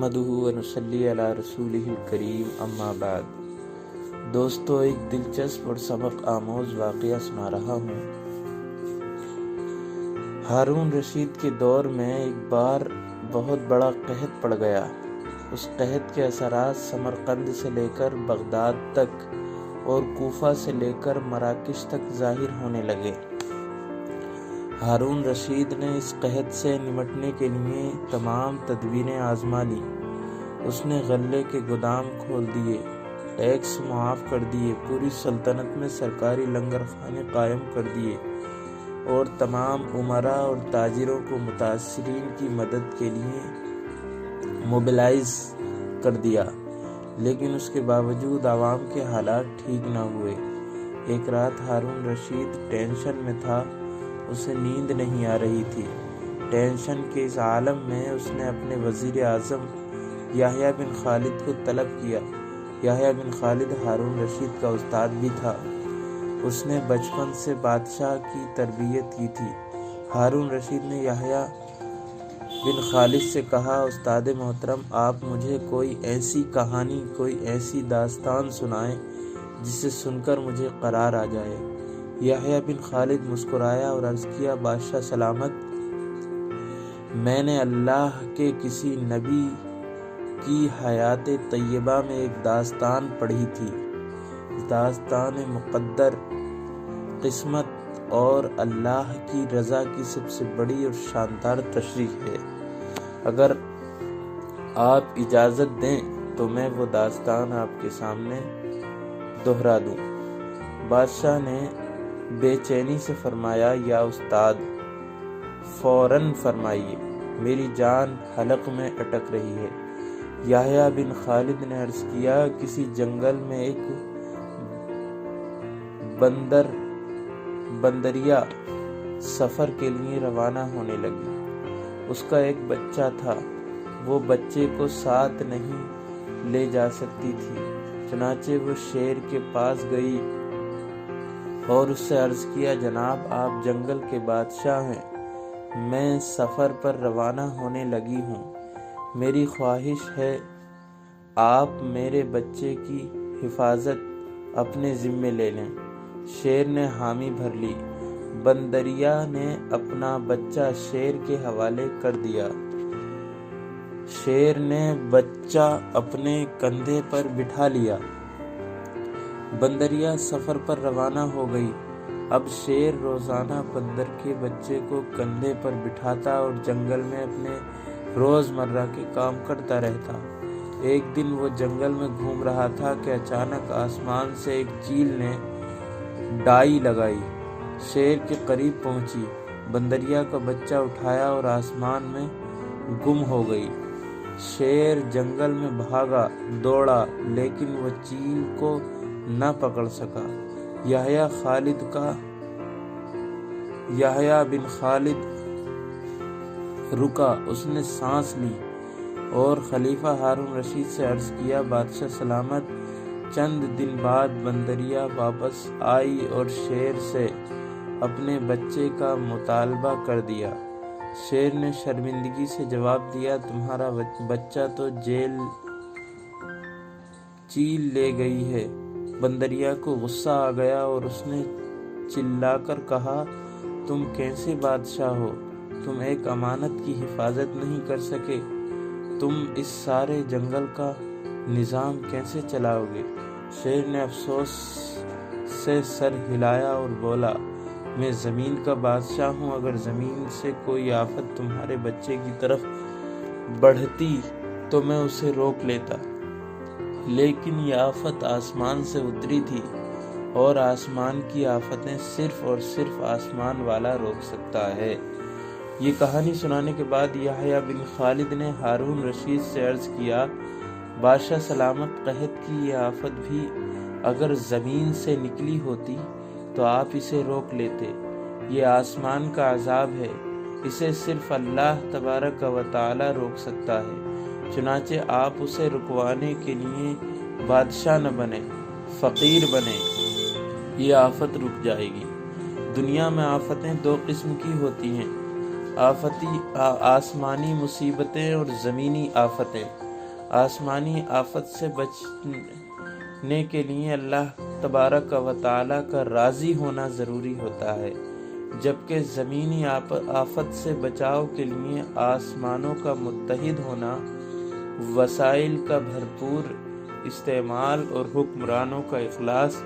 نحمدہ و نصلی علی رسولہ الکریم اما بعد۔ دوستو، ایک دلچسپ اور سبق آموز واقعہ سنا رہا ہوں۔ ہارون رشید کے دور میں ایک بار بہت بڑا قحط پڑ گیا۔ اس قحط کے اثرات سمرقند سے لے کر بغداد تک اور کوفہ سے لے کر مراکش تک ظاہر ہونے لگے۔ ہارون رشید نے اس قحط سے نمٹنے کے لیے تمام تدبیریں آزما لی۔ اس نے غلے کے گودام کھول دیے، ٹیکس معاف کر دیے، پوری سلطنت میں سرکاری لنگر خانے قائم کر دیے اور تمام امراء اور تاجروں کو متاثرین کی مدد کے لیے موبلائز کر دیا، لیکن اس کے باوجود عوام کے حالات ٹھیک نہ ہوئے۔ ایک رات ہارون رشید ٹینشن میں تھا، اسے نیند نہیں آ رہی تھی۔ ٹینشن کے اس عالم میں اس نے اپنے وزیر اعظم یحییٰ بن خالد کو طلب کیا۔ یحییٰ بن خالد ہارون رشید کا استاد بھی تھا، اس نے بچپن سے بادشاہ کی تربیت کی تھی۔ ہارون رشید نے یحییٰ بن خالد سے کہا، استاد محترم، آپ مجھے کوئی ایسی کہانی، کوئی ایسی داستان سنائیں جسے سن کر مجھے قرار آ جائے۔ یحییٰ بن خالد مسکرایا اور عرض کیا، بادشاہ سلامت، میں نے اللہ کے کسی نبی کی حیات طیبہ میں ایک داستان پڑھی تھی۔ داستان مقدر، قسمت اور اللہ کی رضا کی سب سے بڑی اور شاندار تشریح ہے۔ اگر آپ اجازت دیں تو میں وہ داستان آپ کے سامنے دہرا دوں۔ بادشاہ نے بے چینی سے فرمایا، یا استاد، فوراً فرمائیے، میری جان حلق میں اٹک رہی ہے۔ یحییٰ بن خالد نے عرض کیا، کسی جنگل میں ایک بندریا سفر کے لیے روانہ ہونے لگی۔ اس کا ایک بچہ تھا، وہ بچے کو ساتھ نہیں لے جا سکتی تھی، چنانچہ وہ شیر کے پاس گئی اور اس سے عرض کیا، جناب، آپ جنگل کے بادشاہ ہیں، میں سفر پر روانہ ہونے لگی ہوں، میری خواہش ہے آپ میرے بچے کی حفاظت اپنے ذمے لے لیں۔ شیر نے حامی بھر لی۔ بندریا نے اپنا بچہ شیر کے حوالے کر دیا۔ شیر نے بچہ اپنے کندھے پر بٹھا لیا۔ بندریا سفر پر روانہ ہو گئی۔ اب شیر روزانہ بندر کے بچے کو کندھے پر بٹھاتا اور جنگل میں اپنے روزمرہ کے کام کرتا رہتا۔ ایک دن وہ جنگل میں گھوم رہا تھا کہ اچانک آسمان سے ایک چیل نے ڈائی لگائی، شیر کے قریب پہنچی، بندریا کا بچہ اٹھایا اور آسمان میں گم ہو گئی۔ شیر جنگل میں بھاگا، دوڑا، لیکن وہ چیل کو نہ پکڑ سکا۔ یحییٰ بن خالد رکا، اس نے سانس لی اور خلیفہ ہارون رشید سے عرض کیا، بادشاہ سلامت۔ چند دن بعد بندریا واپس آئی اور شیر سے اپنے بچے کا مطالبہ کر دیا۔ شیر نے شرمندگی سے جواب دیا، تمہارا بچہ تو چیل لے گئی ہے۔ بندریا کو غصہ آ گیا اور اس نے چلا کر کہا، تم کیسے بادشاہ ہو؟ تم ایک امانت کی حفاظت نہیں کر سکے، تم اس سارے جنگل کا نظام کیسے چلاؤ گے؟ شیر نے افسوس سے سر ہلایا اور بولا، میں زمین کا بادشاہ ہوں، اگر زمین سے کوئی آفت تمہارے بچے کی طرف بڑھتی تو میں اسے روک لیتا، لیکن یہ آفت آسمان سے اتری تھی اور آسمان کی آفتیں صرف اور صرف آسمان والا روک سکتا ہے۔ یہ کہانی سنانے کے بعد یحییٰ بن خالد نے ہارون رشید سے عرض کیا، بادشاہ سلامت، قحط کی یہ آفت بھی اگر زمین سے نکلی ہوتی تو آپ اسے روک لیتے، یہ آسمان کا عذاب ہے، اسے صرف اللہ تبارک و تعالی روک سکتا ہے، چنانچہ آپ اسے رکوانے کے لیے بادشاہ نہ بنے، فقیر بنے، یہ آفت رک جائے گی۔ دنیا میں آفتیں دو قسم کی ہوتی ہیں، آسمانی مصیبتیں اور زمینی آفتیں۔ آسمانی آفت سے بچنے کے لیے اللہ تبارک و تعالیٰ کا راضی ہونا ضروری ہوتا ہے، جبکہ زمینی آفت سے بچاؤ کے لیے آسمانوں کا متحد ہونا، وسائل کا بھرپور استعمال اور حکمرانوں کا اخلاص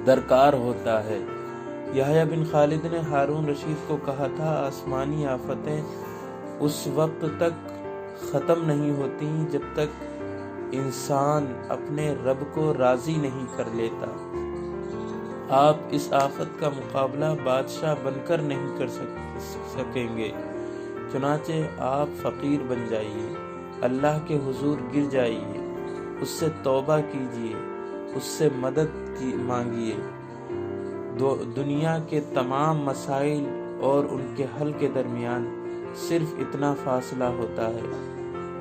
درکار ہوتا ہے۔ یحییٰ بن خالد نے ہارون رشید کو کہا تھا، آسمانی آفتیں اس وقت تک ختم نہیں ہوتی جب تک انسان اپنے رب کو راضی نہیں کر لیتا۔ آپ اس آفت کا مقابلہ بادشاہ بن کر نہیں کر سکیں گے، چنانچہ آپ فقیر بن جائیے، اللہ کے حضور گر جائیے، اس سے توبہ کیجیے، اس سے مدد مانگیے۔ دنیا کے تمام مسائل اور ان کے حل کے درمیان صرف اتنا فاصلہ ہوتا ہے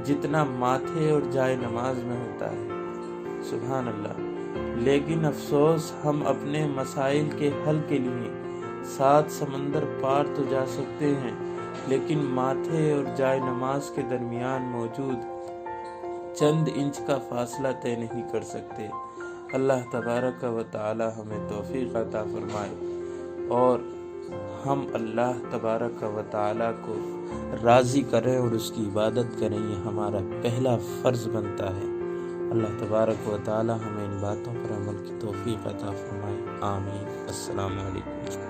جتنا ماتھے اور جائے نماز میں ہوتا ہے۔ سبحان اللہ۔ لیکن افسوس، ہم اپنے مسائل کے حل کے لیے 7 سمندر پار تو جا سکتے ہیں، لیکن ماتھے اور جائے نماز کے درمیان موجود چند انچ کا فاصلہ طے نہیں کر سکتے۔ اللہ تبارک و تعالی ہمیں توفیق عطا فرمائے اور ہم اللہ تبارک و تعالی کو راضی کریں اور اس کی عبادت کریں، یہ ہمارا پہلا فرض بنتا ہے۔ اللہ تبارک و تعالی ہمیں ان باتوں پر عمل کی توفیق عطا فرمائے، آمین۔ السلام علیکم۔